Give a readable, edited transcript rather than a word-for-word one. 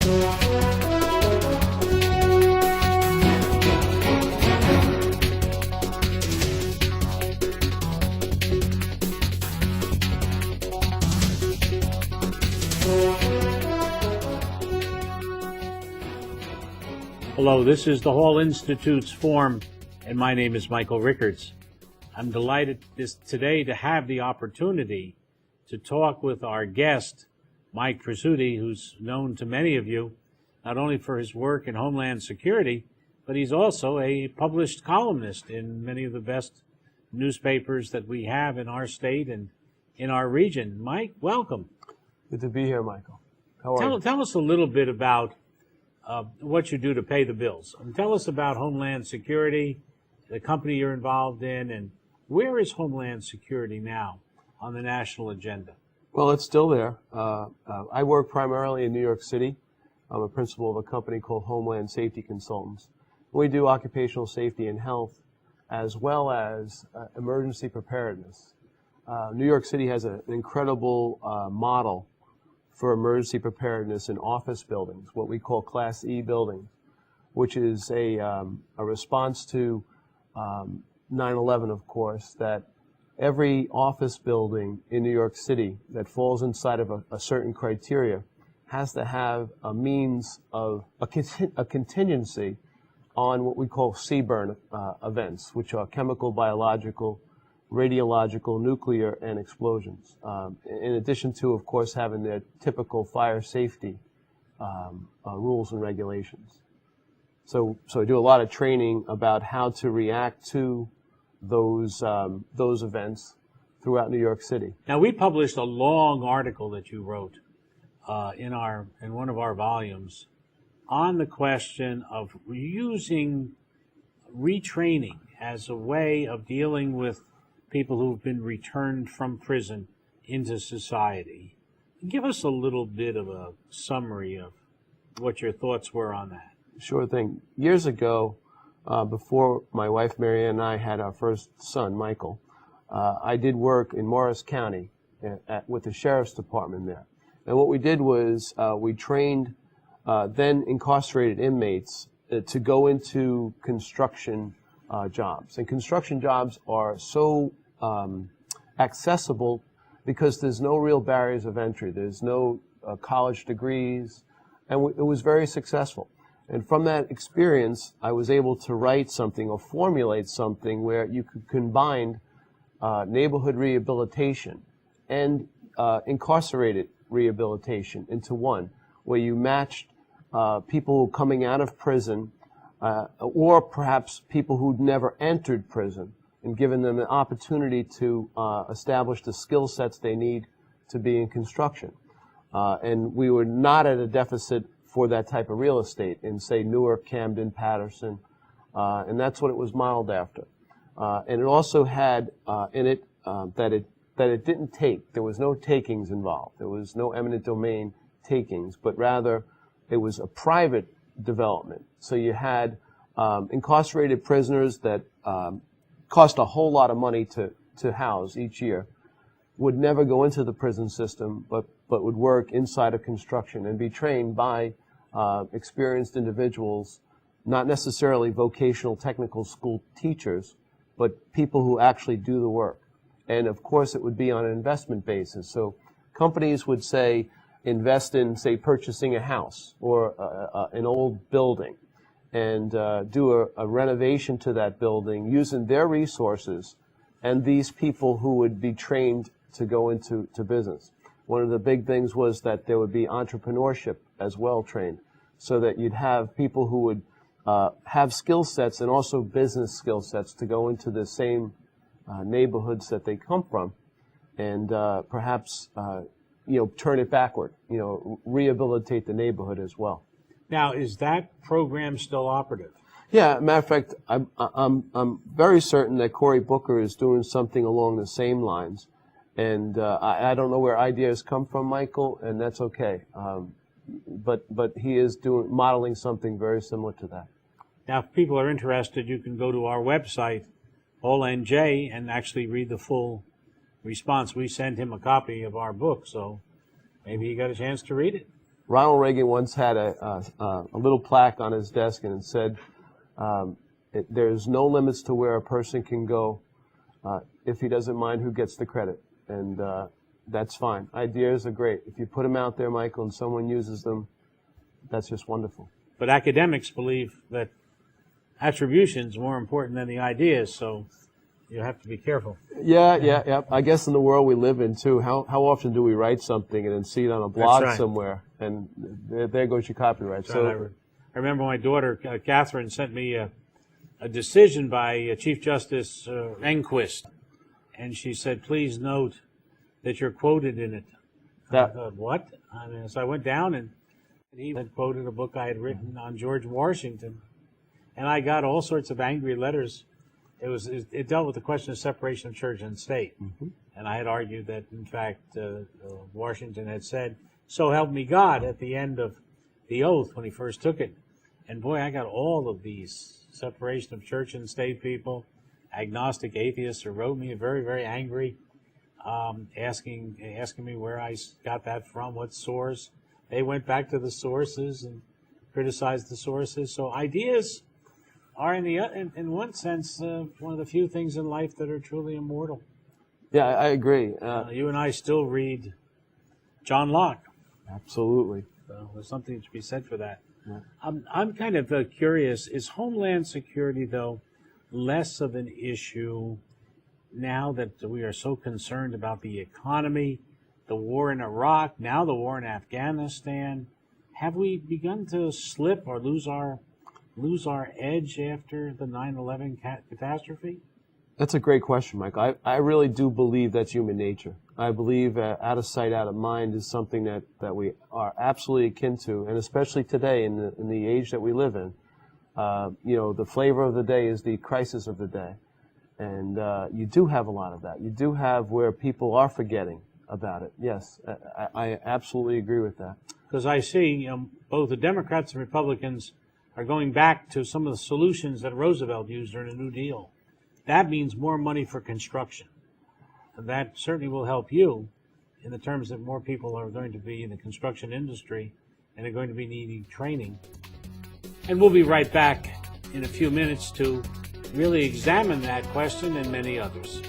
Hello, this is the Hall Institute's Forum, and my name is Michael Riccards. I'm delighted today to have the opportunity to talk with our guest, Mike Presutti, who's known to many of you, not only for his work in Homeland Security, but he's also a published columnist in many of the best newspapers that we have in our state and in our region. Mike, welcome. Good to be here, Michael. How are you? Tell us a little bit about what you do to pay the bills. And tell us about Homeland Security, the company you're involved in, and where is Homeland Security now on the national agenda? Well, it's still there. I work primarily in New York City. I'm a principal of a company called Homeland Safety Consultants. We do occupational safety and health as well as emergency preparedness. New York City has an incredible model for emergency preparedness in office buildings, what we call Class E buildings, which is a response to 9/11, of course, that every office building in New York City that falls inside of a certain criteria has to have a means of a contingency on what we call CBRN events, which are chemical, biological, radiological, nuclear, and explosions, in addition to, of course, having their typical fire safety rules and regulations. So I do a lot of training about how to react to those events throughout New York City. Now, we published a long article that you wrote in one of our volumes on the question of using retraining as a way of dealing with people who've been returned from prison into society. Give us a little bit of a summary of what your thoughts were on that. Sure thing. Years ago, before my wife Marianne and I had our first son, Michael, I did work in Morris County with the Sheriff's Department there. And what we did was we trained then incarcerated inmates to go into construction jobs. And construction jobs are so accessible because there's no real barriers of entry. There's no college degrees, and it was very successful. And from that experience, I was able to write something or formulate something where you could combine neighborhood rehabilitation and incarcerated rehabilitation into one, where you matched people coming out of prison or perhaps people who'd never entered prison and given them an opportunity to establish the skill sets they need to be in construction. And we were not at a deficit for that type of real estate in, say, Newark, Camden, Patterson, and that's what it was modeled after. And it also had in it that it didn't take. There was no takings involved. There was no eminent domain takings, but rather it was a private development. So you had incarcerated prisoners that cost a whole lot of money to house each year, would never go into the prison system, but would work inside of construction and be trained by experienced individuals, not necessarily vocational technical school teachers, but people who actually do the work. And of course, it would be on an investment basis. So companies would say, invest in, say, purchasing a house or an old building and do a renovation to that building using their resources and these people who would be trained to go into business. One of the big things was that there would be entrepreneurship as well trained, so that you'd have people who would have skill sets and also business skill sets to go into the same neighborhoods that they come from and perhaps turn it backward, rehabilitate the neighborhood as well. Now, is that program still operative? Yeah, matter of fact, I'm very certain that Cory Booker is doing something along the same lines. And I don't know where ideas come from, Michael, and that's okay. But he is modeling something very similar to that. Now, if people are interested, you can go to our website, OLNJ, and actually read the full response. We sent him a copy of our book, so maybe he got a chance to read it. Ronald Reagan once had a little plaque on his desk, and it said, there's no limits to where a person can go if he doesn't mind who gets the credit. And that's fine. Ideas are great. If you put them out there, Michael, and someone uses them, that's just wonderful. But academics believe that attribution is more important than the ideas, so you have to be careful. Yeah. I guess in the world we live in, too, how often do we write something and then see it on a blog right. somewhere, and there goes your copyright. That's right. I remember my daughter, Catherine, sent me a decision by Chief Justice Enquist, and she said, please note that you're quoted in it. I thought, what? So I went down, and he had quoted a book I had written on George Washington, and I got all sorts of angry letters. It dealt with the question of separation of church and state, and I had argued that, in fact, Washington had said, "So help me God," at the end of the oath when he first took it. And boy, I got all of these separation of church and state people, agnostic atheists, who wrote me very, very angry, asking me where I got that from, what source. They went back to the sources and criticized the sources. So ideas are, in one sense, one of the few things in life that are truly immortal. Yeah, I agree. You and I still read John Locke. Absolutely. So there's something to be said for that. Yeah. I'm kind of curious, is Homeland Security, though, less of an issue now that we are so concerned about the economy, the war in Iraq, now the war in Afghanistan? Have we begun to slip or lose our edge after the 9/11 catastrophe? That's a great question, Mike. I really do believe that's human nature. I believe out of sight, out of mind is something that we are absolutely akin to, and especially today in the age that we live in. The flavor of the day is the crisis of the day. And you do have a lot of that. You do have where people are forgetting about it. Yes, I absolutely agree with that. Because I see both the Democrats and Republicans are going back to some of the solutions that Roosevelt used during the New Deal. That means more money for construction. And that certainly will help you in the terms that more people are going to be in the construction industry and are going to be needing training. And we'll be right back in a few minutes to really examine that question and many others.